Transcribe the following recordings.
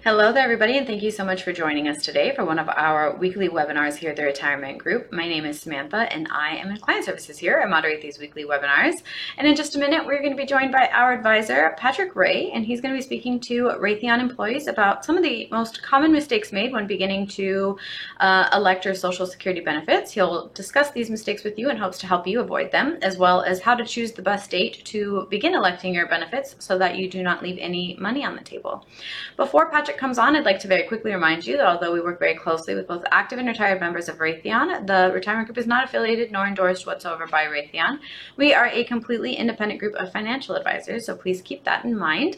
Hello there, everybody, and thank you so much for joining us today for one of our weekly webinars here at the Retirement Group. My name is Samantha, and I am in client services here. I moderate these weekly webinars. And in just a minute, we're going to be joined by our advisor, Patrick Ray, and he's going to be speaking to Raytheon employees about some of the most common mistakes made when beginning to elect your Social Security benefits. He'll discuss these mistakes with you in hopes to help you avoid them, as well as how to choose the best date to begin electing your benefits so that you do not leave any money on the table. Before Patrick comes on, I'd like to very quickly remind you that although we work very closely with both active and retired members of Raytheon, the Retirement Group is not affiliated nor endorsed whatsoever by Raytheon. We are a completely independent group of financial advisors, so please keep that in mind.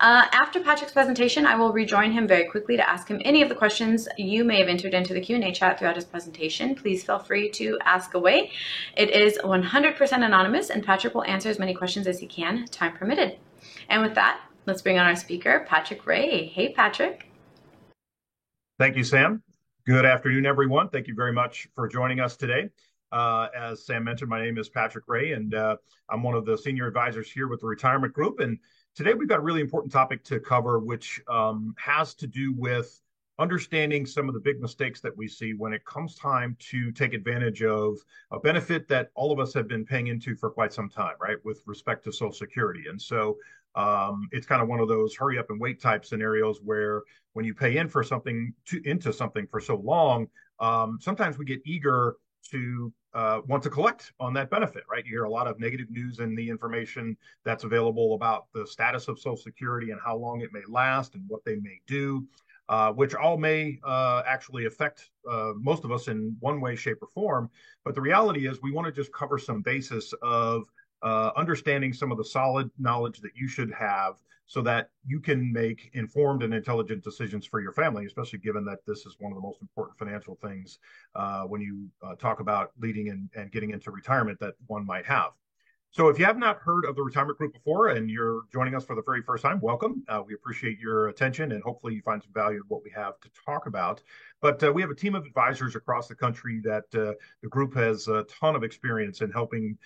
After Patrick's presentation, I will rejoin him very quickly to ask him any of the questions you may have entered into the Q&A chat throughout his presentation. Please feel free to ask away. It is 100% anonymous, and Patrick will answer as many questions as he can, time permitted. And with that, let's bring on our speaker, Patrick Ray. Hey, Patrick. Thank you, Sam. Good afternoon, everyone. Thank you very much for joining us today. As Sam mentioned, my name is Patrick Ray, and I'm one of the senior advisors here with the Retirement Group. And today we've got a really important topic to cover, which has to do with understanding some of the big mistakes that we see when it comes time to take advantage of a benefit that all of us have been paying into for quite some time, right, with respect to Social Security. And so it's kind of one of those hurry up and wait type scenarios where when you pay in for something into something for so long, sometimes we get eager to want to collect on that benefit, right? You hear a lot of negative news in the information that's available about the status of Social Security and how long it may last and what they may do, which all may actually affect most of us in one way, shape, or form. But the reality is we want to just cover some basis of understanding some of the solid knowledge that you should have so that you can make informed and intelligent decisions for your family, especially given that this is one of the most important financial things when you talk about leading and getting into retirement that one might have. So if you have not heard of the Retirement Group before and you're joining us for the very first time, welcome. We appreciate your attention and hopefully you find some value in what we have to talk about. But we have a team of advisors across the country that the group has a ton of experience in helping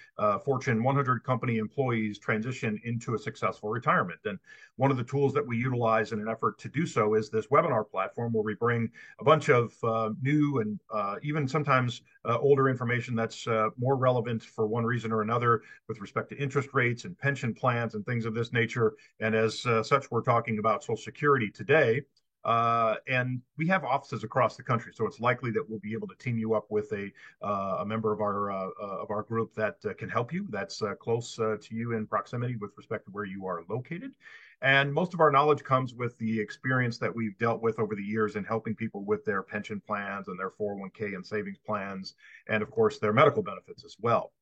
Fortune 100 company employees transition into a successful retirement. And one of the tools that we utilize in an effort to do so is this webinar platform where we bring a bunch of new and even sometimes older information that's more relevant for one reason or another with respect to interest rates and pension plans and things of this nature. And as such, we're talking about Social Security today. And we have offices across the country, so it's likely that we'll be able to team you up with a member of our group that can help you. That's close to you in proximity with respect to where you are located. And most of our knowledge comes with the experience that we've dealt with over the years in helping people with their pension plans and their 401k and savings plans, and of course their medical benefits as well.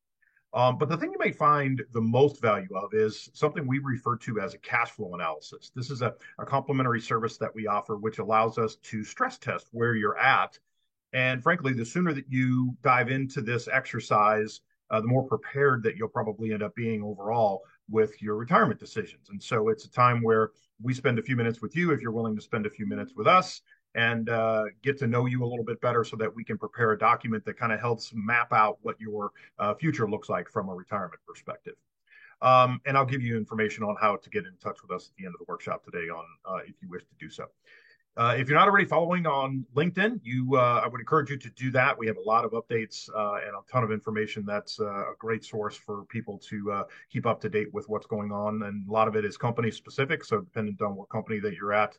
But the thing you may find the most value of is something we refer to as a cash flow analysis. This is a complimentary service that we offer, which allows us to stress test where you're at. And frankly, the sooner that you dive into this exercise, the more prepared that you'll probably end up being overall with your retirement decisions. And so it's a time where we spend a few minutes with you if you're willing to spend a few minutes with us and get to know you a little bit better so that we can prepare a document that kind of helps map out what your future looks like from a retirement perspective. And I'll give you information on how to get in touch with us at the end of the workshop today on if you wish to do so. If you're not already following on LinkedIn, I would encourage you to do that. We have a lot of updates and a ton of information that's a great source for people to keep up to date with what's going on. And a lot of it is company specific. So depending on what company that you're at,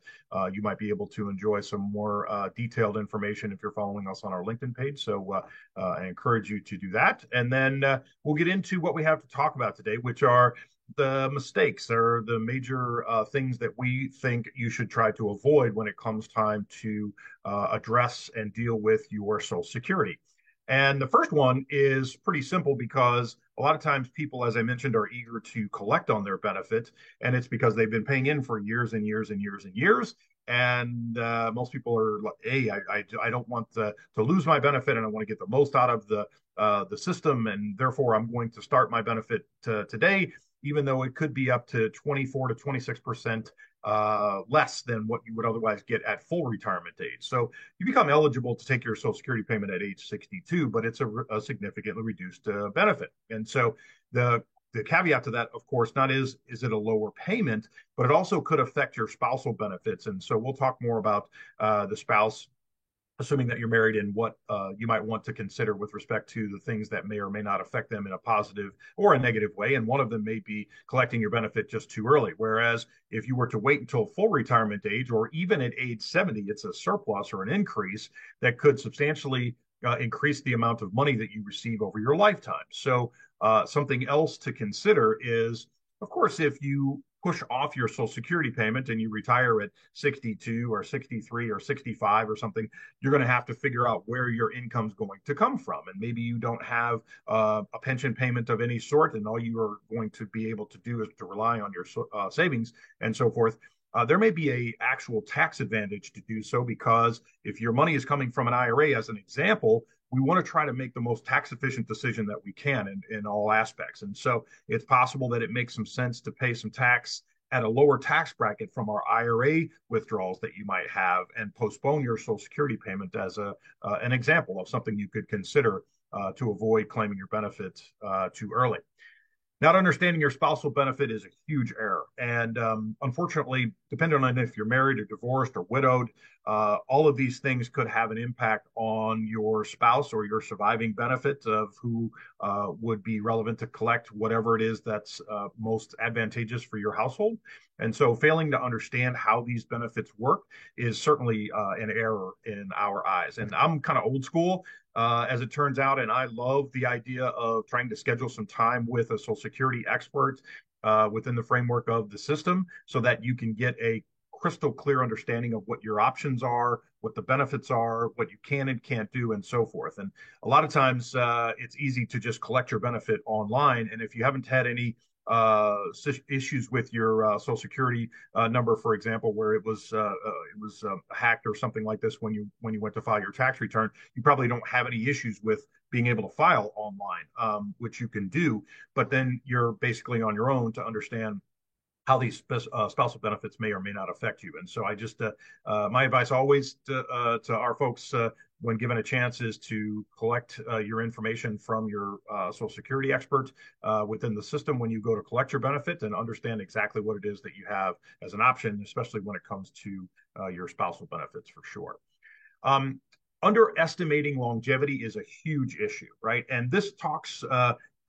you might be able to enjoy some more detailed information if you're following us on our LinkedIn page. So I encourage you to do that. And then we'll get into what we have to talk about today, which are the mistakes or the major things that we think you should try to avoid when it comes time to address and deal with your Social Security. And the first one is pretty simple because a lot of times people, as I mentioned, are eager to collect on their benefit, and it's because they've been paying in for years and years and years and years. And most people are like, hey, I don't want to lose my benefit, and I want to get the most out of the system, and therefore I'm going to start my benefit today, even though it could be up to 24 to 26% less than what you would otherwise get at full retirement age. So you become eligible to take your Social Security payment at age 62, but it's a significantly reduced benefit. And so the the caveat to that, of course, not is it a lower payment, but it also could affect your spousal benefits. And so we'll talk more about the spouse, assuming that you're married, and what you might want to consider with respect to the things that may or may not affect them in a positive or a negative way. And one of them may be collecting your benefit just too early. Whereas if you were to wait until full retirement age, or even at age 70, it's a surplus or an increase that could substantially increase the amount of money that you receive over your lifetime. So something else to consider is, of course, if you push off your Social Security payment and you retire at 62 or 63 or 65 or something, you're going to have to figure out where your income's going to come from. And maybe you don't have a pension payment of any sort, and all you are going to be able to do is to rely on your savings and so forth. There may be a actual tax advantage to do so, because if your money is coming from an IRA, as an example, we want to try to make the most tax efficient decision that we can in all aspects. And so it's possible that it makes some sense to pay some tax at a lower tax bracket from our IRA withdrawals that you might have, and postpone your Social Security payment as an example of something you could consider to avoid claiming your benefits too early. Not understanding your spousal benefit is a huge error. And unfortunately, depending on if you're married or divorced or widowed, all of these things could have an impact on your spouse or your surviving benefit of who would be relevant to collect whatever it is that's most advantageous for your household. And so failing to understand how these benefits work is certainly an error in our eyes. And I'm kind of old school, as it turns out. And I love the idea of trying to schedule some time with a Social Security expert within the framework of the system, so that you can get a crystal clear understanding of what your options are, what the benefits are, what you can and can't do, and so forth. And a lot of times it's easy to just collect your benefit online. And if you haven't had any issues with your Social Security number, for example, where it was hacked or something like this when you went to file your tax return, you probably don't have any issues with being able to file online, which you can do. But then you're basically on your own to understand how these spousal benefits may or may not affect you. And so I just, my advice always to our folks when given a chance is to collect your information from your Social Security expert within the system when you go to collect your benefit, and understand exactly what it is that you have as an option, especially when it comes to your spousal benefits, for sure. Underestimating longevity is a huge issue, right? And this talks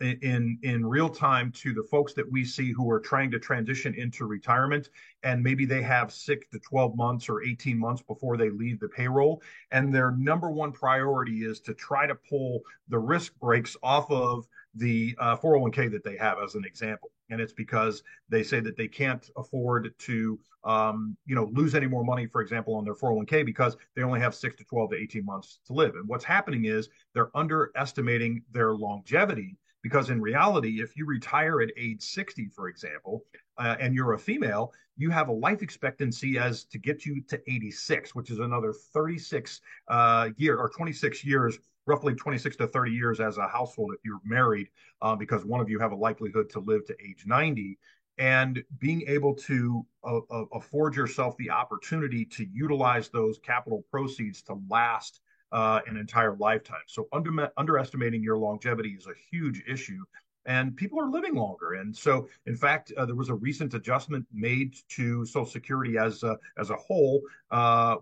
in real time to the folks that we see who are trying to transition into retirement, and maybe they have 6 to 12 months or 18 months before they leave the payroll, and their number one priority is to try to pull the risk breaks off of the 401k that they have, as an example. And it's because they say that they can't afford to lose any more money, for example, on their 401k, because they only have 6 to 12 to 18 months to live. And what's happening is they're underestimating their longevity, because in reality, if you retire at age 60, for example, and you're a female, you have a life expectancy as to get you to 86, which is another 36 or 26 years, roughly 26 to 30 years as a household if you're married, because one of you have a likelihood to live to age 90. And being able to afford yourself the opportunity to utilize those capital proceeds to last an entire lifetime. So underestimating your longevity is a huge issue, and people are living longer. And so, in fact, there was a recent adjustment made to Social Security as a whole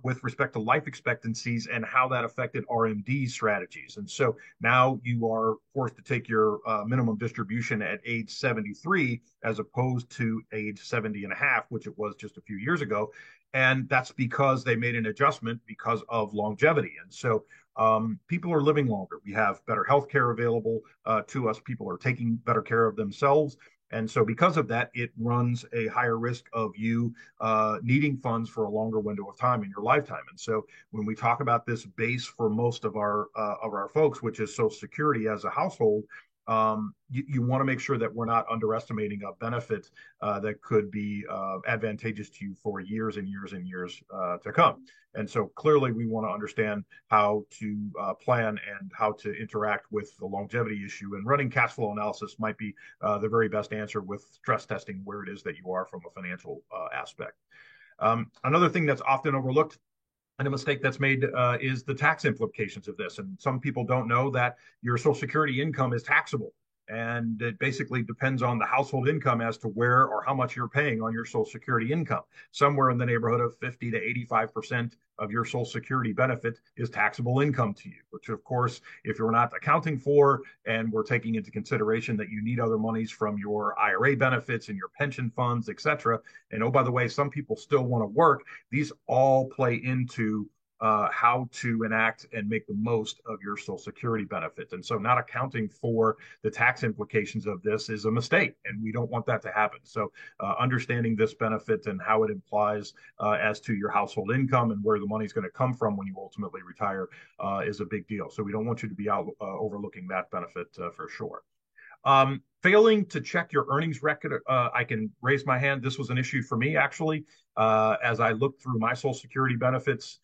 with respect to life expectancies and how that affected RMD strategies. And so now you are forced to take your minimum distribution at age 73 as opposed to age 70 and a half, which it was just a few years ago. And that's because they made an adjustment because of longevity. And so people are living longer. We have better health care available to us. People are taking better care of themselves. And so because of that, it runs a higher risk of you needing funds for a longer window of time in your lifetime. And so when we talk about this base for most of our folks, which is Social Security as a household, you want to make sure that we're not underestimating a benefit that could be advantageous to you for years and years and years to come. And so clearly we want to understand how to plan and how to interact with the longevity issue. And running cash flow analysis might be the very best answer, with stress testing where it is that you are from a financial aspect. Another thing that's often overlooked and a mistake that's made is the tax implications of this. And some people don't know that your Social Security income is taxable. And it basically depends on the household income as to where or how much you're paying on your Social Security income. Somewhere in the neighborhood of 50 to 85% of your Social Security benefit is taxable income to you, which, of course, if you're not accounting for and we're taking into consideration that you need other monies from your IRA benefits and your pension funds, et cetera. And oh, by the way, some people still want to work. These all play into how to enact and make the most of your Social Security benefits. And so, not accounting for the tax implications of this is a mistake, and we don't want that to happen. So, understanding this benefit and how it implies as to your household income and where the money is going to come from when you ultimately retire is a big deal. So, we don't want you to be out overlooking that benefit for sure. Failing to check your earnings record, I can raise my hand. This was an issue for me, actually. As I looked through my Social Security benefits,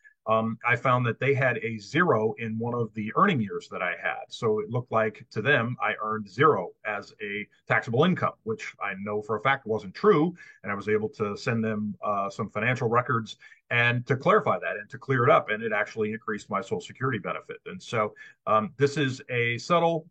I found that they had a zero in one of the earning years that I had. So it looked like to them, I earned zero as a taxable income, which I know for a fact wasn't true. And I was able to send them some financial records and to clarify that and to clear it up. And it actually increased my Social Security benefit. And so this is a subtle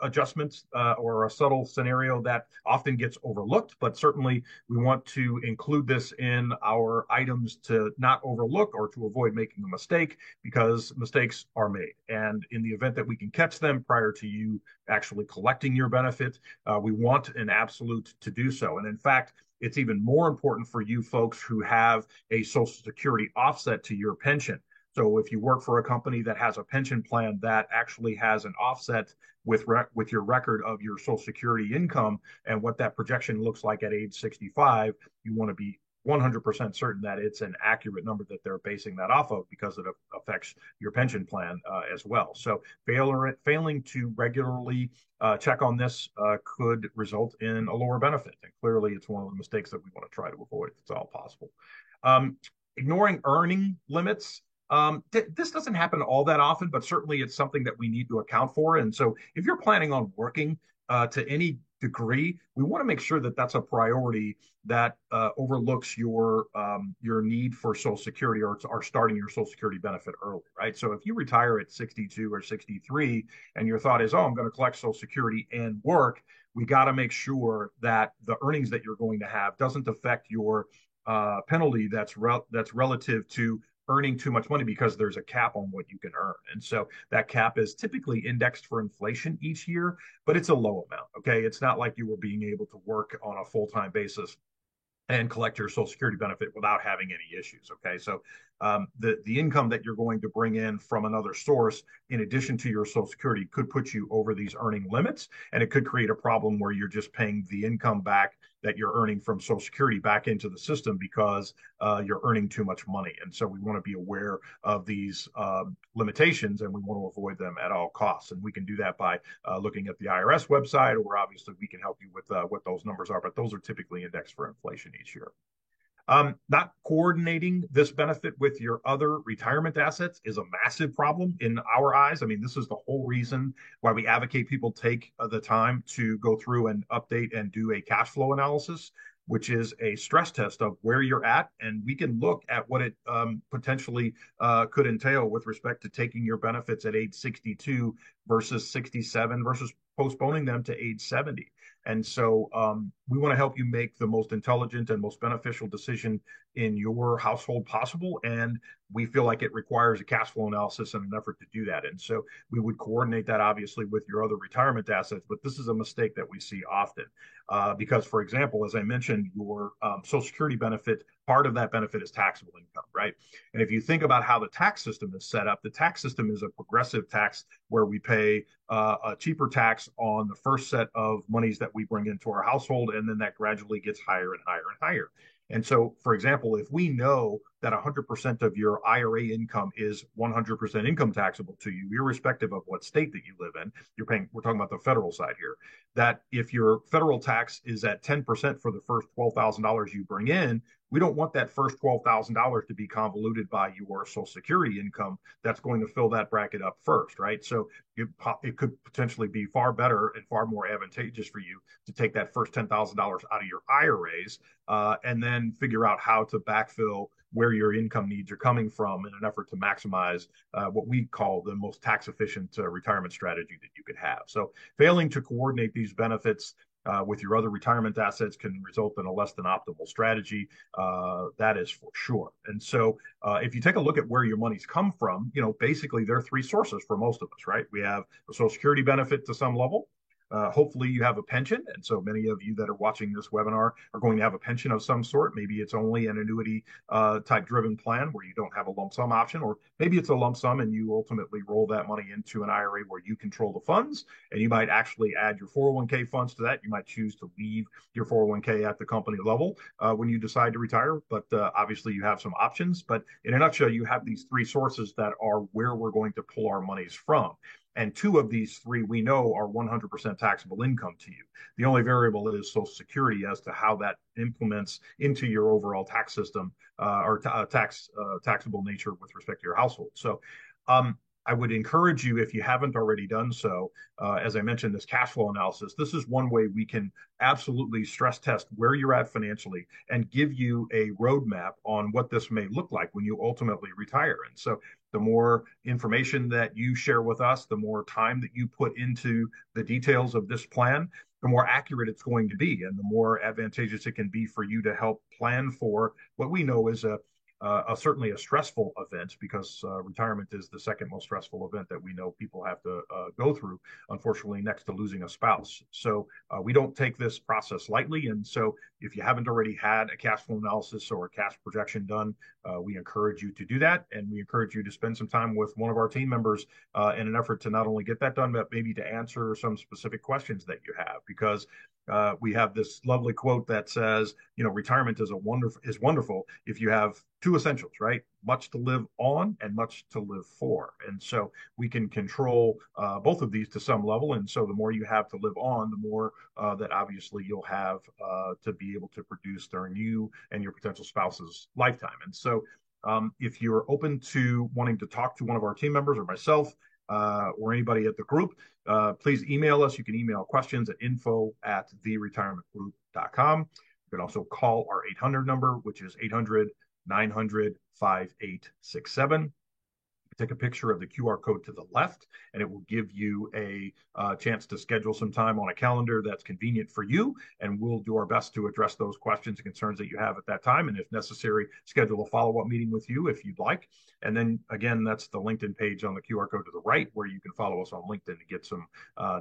adjustment or a subtle scenario that often gets overlooked, but certainly we want to include this in our items to not overlook or to avoid making a mistake, because mistakes are made. And in the event that we can catch them prior to you actually collecting your benefit, we want an absolute to do so. And in fact, it's even more important for you folks who have a Social Security offset to your pension. So if you work for a company that has a pension plan that actually has an offset with your record of your Social Security income and what that projection looks like at age 65, you want to be 100% certain that it's an accurate number that they're basing that off of, because it affects your pension plan as well. So failing to regularly check on this could result in a lower benefit. And clearly, it's one of the mistakes that we want to try to avoid if it's all possible. Ignoring earning limits. This doesn't happen all that often, but certainly it's something that we need to account for. And so if you're planning on working to any degree, we want to make sure that that's a priority that overlooks your need for Social Security or starting your Social Security benefit early, right? So if you retire at 62 or 63 and your thought is, oh, I'm going to collect Social Security and work, we got to make sure that the earnings that you're going to have doesn't affect your penalty that's relative to earning too much money, because there's a cap on what you can earn. And so that cap is typically indexed for inflation each year, but it's a low amount. Okay. It's not like you were being able to work on a full-time basis and collect your Social Security benefit without having any issues. Okay, so the income that you're going to bring in from another source, in addition to your Social Security, could put you over these earning limits, and it could create a problem where you're just paying the income back that you're earning from Social Security back into the system because you're earning too much money. And so we want to be aware of these limitations, and we want to avoid them at all costs. And we can do that by looking at the IRS website, or obviously we can help you with what those numbers are, but those are typically indexed for inflation each year. Not coordinating this benefit with your other retirement assets is a massive problem in our eyes. I mean, this is the whole reason why we advocate people take the time to go through and update and do a cash flow analysis, which is a stress test of where you're at. And we can look at what it potentially could entail with respect to taking your benefits at age 62 versus 67 versus postponing them to age 70. And so we want to help you make the most intelligent and most beneficial decision in your household possible. And we feel like it requires a cash flow analysis and an effort to do that. And so we would coordinate that obviously with your other retirement assets. But this is a mistake that we see often because, for example, as I mentioned, your Social Security benefit, part of that benefit is taxable income, right? And if you think about how the tax system is set up, the tax system is a progressive tax where we pay a cheaper tax on the first set of monies that we bring into our household, and then that gradually gets higher and higher and higher. And so, for example, if we know that 100% of your IRA income is 100% income taxable to you, irrespective of what state that you live in, we're talking about the federal side here, that if your federal tax is at 10% for the first $12,000 you bring in, we don't want that first $12,000 to be convoluted by your Social Security income that's going to fill that bracket up first, right? So it could potentially be far better and far more advantageous for you to take that first $10,000 out of your IRAs and then figure out how to backfill where your income needs are coming from in an effort to maximize what we call the most tax efficient retirement strategy that you could have. So failing to coordinate these benefits with your other retirement assets can result in a less than optimal strategy. That is for sure. And so if you take a look at where your money's come from, basically there are three sources for most of us, right? We have a Social Security benefit to some level. Hopefully you have a pension. And so many of you that are watching this webinar are going to have a pension of some sort. Maybe it's only an annuity type driven plan where you don't have a lump sum option, or maybe it's a lump sum and you ultimately roll that money into an IRA where you control the funds, and you might actually add your 401k funds to that. You might choose to leave your 401k at the company level when you decide to retire, but obviously you have some options. But in a nutshell, you have these three sources that are where we're going to pull our monies from. And two of these three we know are 100% taxable income to you. The only variable is Social Security as to how that implements into your overall tax system or taxable nature with respect to your household. So I would encourage you, if you haven't already done so, as I mentioned, this cash flow analysis, this is one way we can absolutely stress test where you're at financially and give you a roadmap on what this may look like when you ultimately retire. And so the more information that you share with us, the more time that you put into the details of this plan, the more accurate it's going to be and the more advantageous it can be for you to help plan for what we know is certainly a stressful event, because retirement is the second most stressful event that we know people have to go through, unfortunately, next to losing a spouse. So we don't take this process lightly. And so if you haven't already had a cash flow analysis or a cash projection done, we encourage you to do that. And we encourage you to spend some time with one of our team members in an effort to not only get that done, but maybe to answer some specific questions that you have, because we have this lovely quote that says, retirement is wonderful if you have two essentials, right? Much to live on and much to live for. And so we can control both of these to some level. And so the more you have to live on, the more that obviously you'll have to be able to produce during you and your potential spouse's lifetime. And so if you're open to wanting to talk to one of our team members or myself, or anybody at the group, please email us. You can email questions at info@theretirementgroup.com. You can also call our 800 number, which is 800-900-5867. Take a picture of the QR code to the left, and it will give you a chance to schedule some time on a calendar that's convenient for you. And we'll do our best to address those questions and concerns that you have at that time. And if necessary, schedule a follow-up meeting with you if you'd like. And then again, that's the LinkedIn page on the QR code to the right, where you can follow us on LinkedIn to get some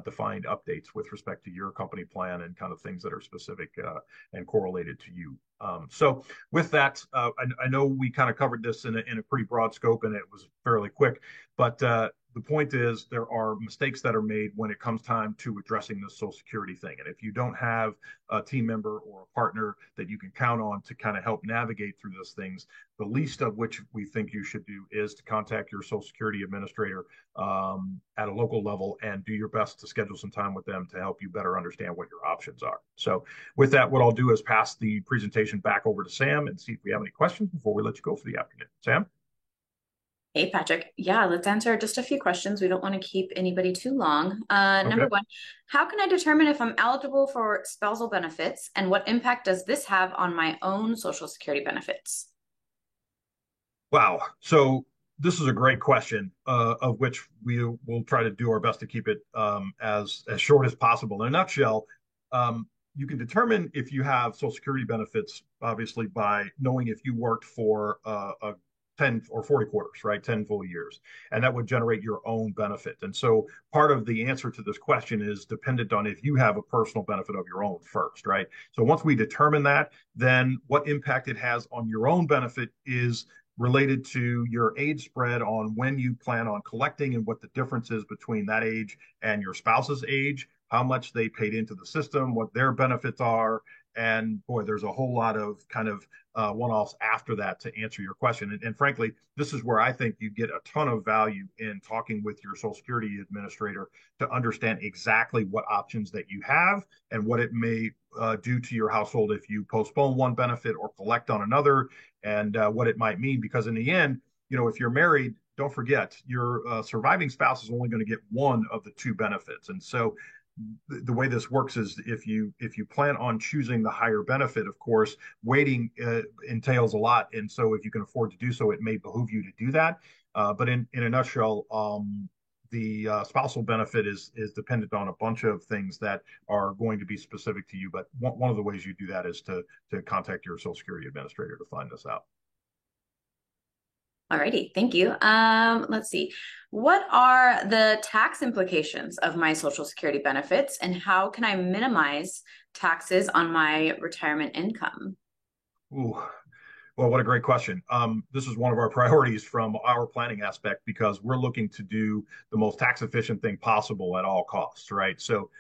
defined updates with respect to your company plan and kind of things that are specific and correlated to you. So with that, I know we kind of covered this in a pretty broad scope, and it was fairly quick, but the point is there are mistakes that are made when it comes time to addressing this Social Security thing. And if you don't have a team member or a partner that you can count on to kind of help navigate through those things, the least of which we think you should do is to contact your Social Security administrator at a local level and do your best to schedule some time with them to help you better understand what your options are. So with that, what I'll do is pass the presentation back over to Sam and see if we have any questions before we let you go for the afternoon. Sam? Hey, Patrick. Yeah, let's answer just a few questions. We don't want to keep anybody too long. Number Okay. one, how can I determine if I'm eligible for spousal benefits, and what impact does this have on my own Social Security benefits? Wow. So this is a great question, of which we will try to do our best to keep it as short as possible. In a nutshell, you can determine if you have Social Security benefits, obviously, by knowing if you worked for a 10 or 40 quarters, right? 10 full years. And that would generate your own benefit. And so part of the answer to this question is dependent on if you have a personal benefit of your own first, right? So once we determine that, then what impact it has on your own benefit is related to your age spread on when you plan on collecting and what the difference is between that age and your spouse's age, how much they paid into the system, what their benefits are. And boy, there's a whole lot of kind of one-offs after that to answer your question. And frankly, this is where I think you get a ton of value in talking with your Social Security administrator to understand exactly what options that you have and what it may do to your household if you postpone one benefit or collect on another, and what it might mean. Because in the end, if you're married, don't forget your surviving spouse is only going to get one of the two benefits. And so the way this works is if you plan on choosing the higher benefit, of course, waiting entails a lot, and so if you can afford to do so, it may behoove you to do that. But in a nutshell, the spousal benefit is dependent on a bunch of things that are going to be specific to you. But one of the ways you do that is to contact your Social Security administrator to find this out. Alrighty, thank you. Let's see. What are the tax implications of my Social Security benefits, and how can I minimize taxes on my retirement income? Ooh, well, what a great question. This is one of our priorities from our planning aspect because we're looking to do the most tax efficient thing possible at all costs, right? So,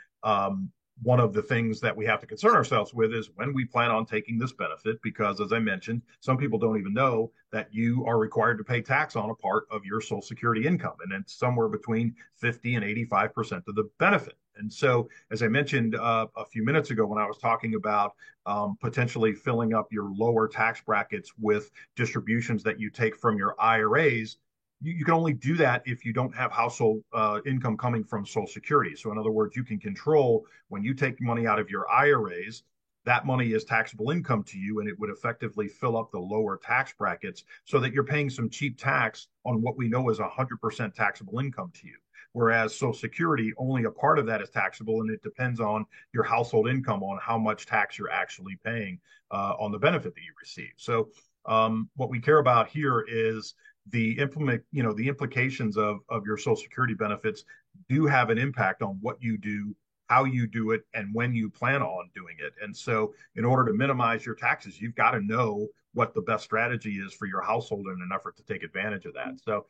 one of the things that we have to concern ourselves with is when we plan on taking this benefit, because as I mentioned, some people don't even know that you are required to pay tax on a part of your Social Security income, and it's somewhere between 50 and 85% of the benefit. And so, as I mentioned a few minutes ago when I was talking about potentially filling up your lower tax brackets with distributions that you take from your IRAs, you can only do that if you don't have household income coming from Social Security. So, in other words, you can control when you take money out of your IRAs, that money is taxable income to you, and it would effectively fill up the lower tax brackets so that you're paying some cheap tax on what we know is 100% taxable income to you. Whereas Social Security, only a part of that is taxable, and it depends on your household income on how much tax you're actually paying on the benefit that you receive. So, what we care about here is the implications of your Social Security benefits do have an impact on what you do, how you do it, and when you plan on doing it. And so, in order to minimize your taxes, you've got to know what the best strategy is for your household in an effort to take advantage of that. So,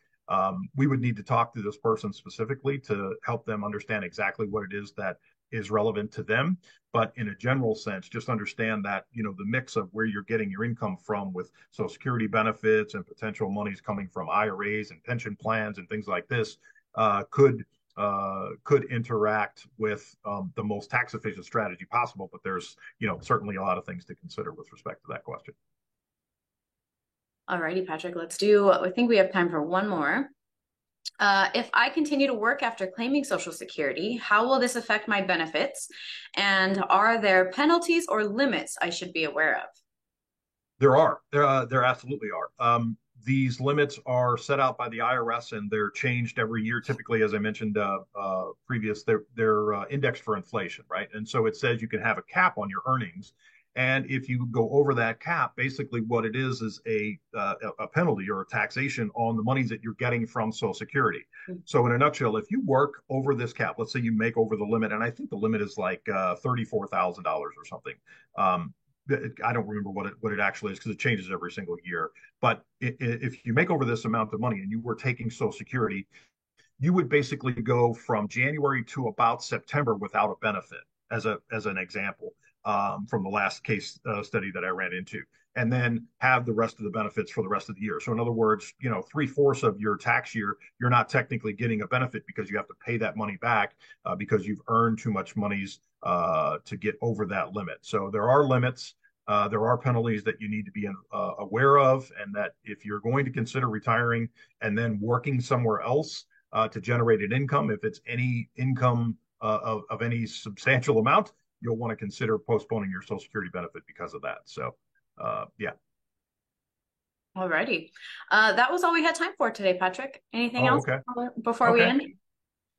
we would need to talk to this person specifically to help them understand exactly what it is that is relevant to them. But in a general sense, just understand that, the mix of where you're getting your income from with Social Security benefits and potential monies coming from IRAs and pension plans and things like this could interact with the most tax efficient strategy possible. But there's, certainly a lot of things to consider with respect to that question. Alrighty, Patrick, I think we have time for one more. If I continue to work after claiming Social Security, how will this affect my benefits? And are there penalties or limits I should be aware of? There absolutely are. These limits are set out by the IRS and they're changed every year. Typically, as I mentioned previous, they're indexed for inflation, right? And so it says you can have a cap on your earnings, and if you go over that cap, basically what it is a penalty or a taxation on the monies that you're getting from Social Security. So in a nutshell, if you work over this cap, let's say you make over the limit, and I think the limit is like $34,000 or something. I don't remember what it actually is because it changes every single year. But if you make over this amount of money and you were taking Social Security, you would basically go from January to about September without a benefit, as an example, from the last case study that I ran into, and then have the rest of the benefits for the rest of the year. So in other words, 3/4 of your tax year, you're not technically getting a benefit because you have to pay that money back because you've earned too much monies to get over that limit. So there are limits. There are penalties that you need to be aware of, and that if you're going to consider retiring and then working somewhere else to generate an income, if it's any income of any substantial amount, you'll want to consider postponing your Social Security benefit because of that. So, yeah. Alrighty. That was all we had time for today, Patrick. Anything Oh, else okay. before we Okay. end?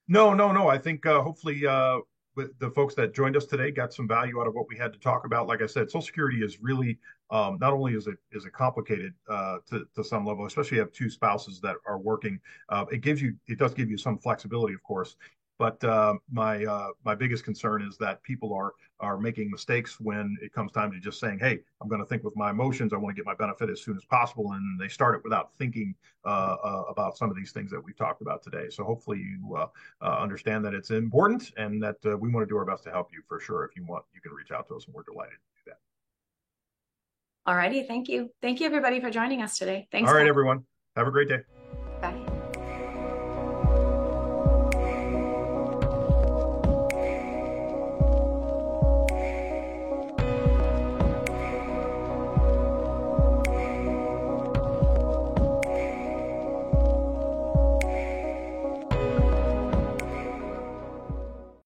No, no, no. I think hopefully the folks that joined us today got some value out of what we had to talk about. Like I said, Social Security is really not only is it complicated to some level, especially if you have two spouses that are working. It does give you some flexibility, of course. But my biggest concern is that people are making mistakes when it comes time to just saying, "Hey, I'm going to think with my emotions. I want to get my benefit as soon as possible," and they start it without thinking about some of these things that we've talked about today. So hopefully you understand that it's important and that we want to do our best to help you for sure. If you want, you can reach out to us, and we're delighted to do that. Alrighty, thank you. Thank you everybody for joining us today. Thanks, All right, Pat. everyone. Have a great day.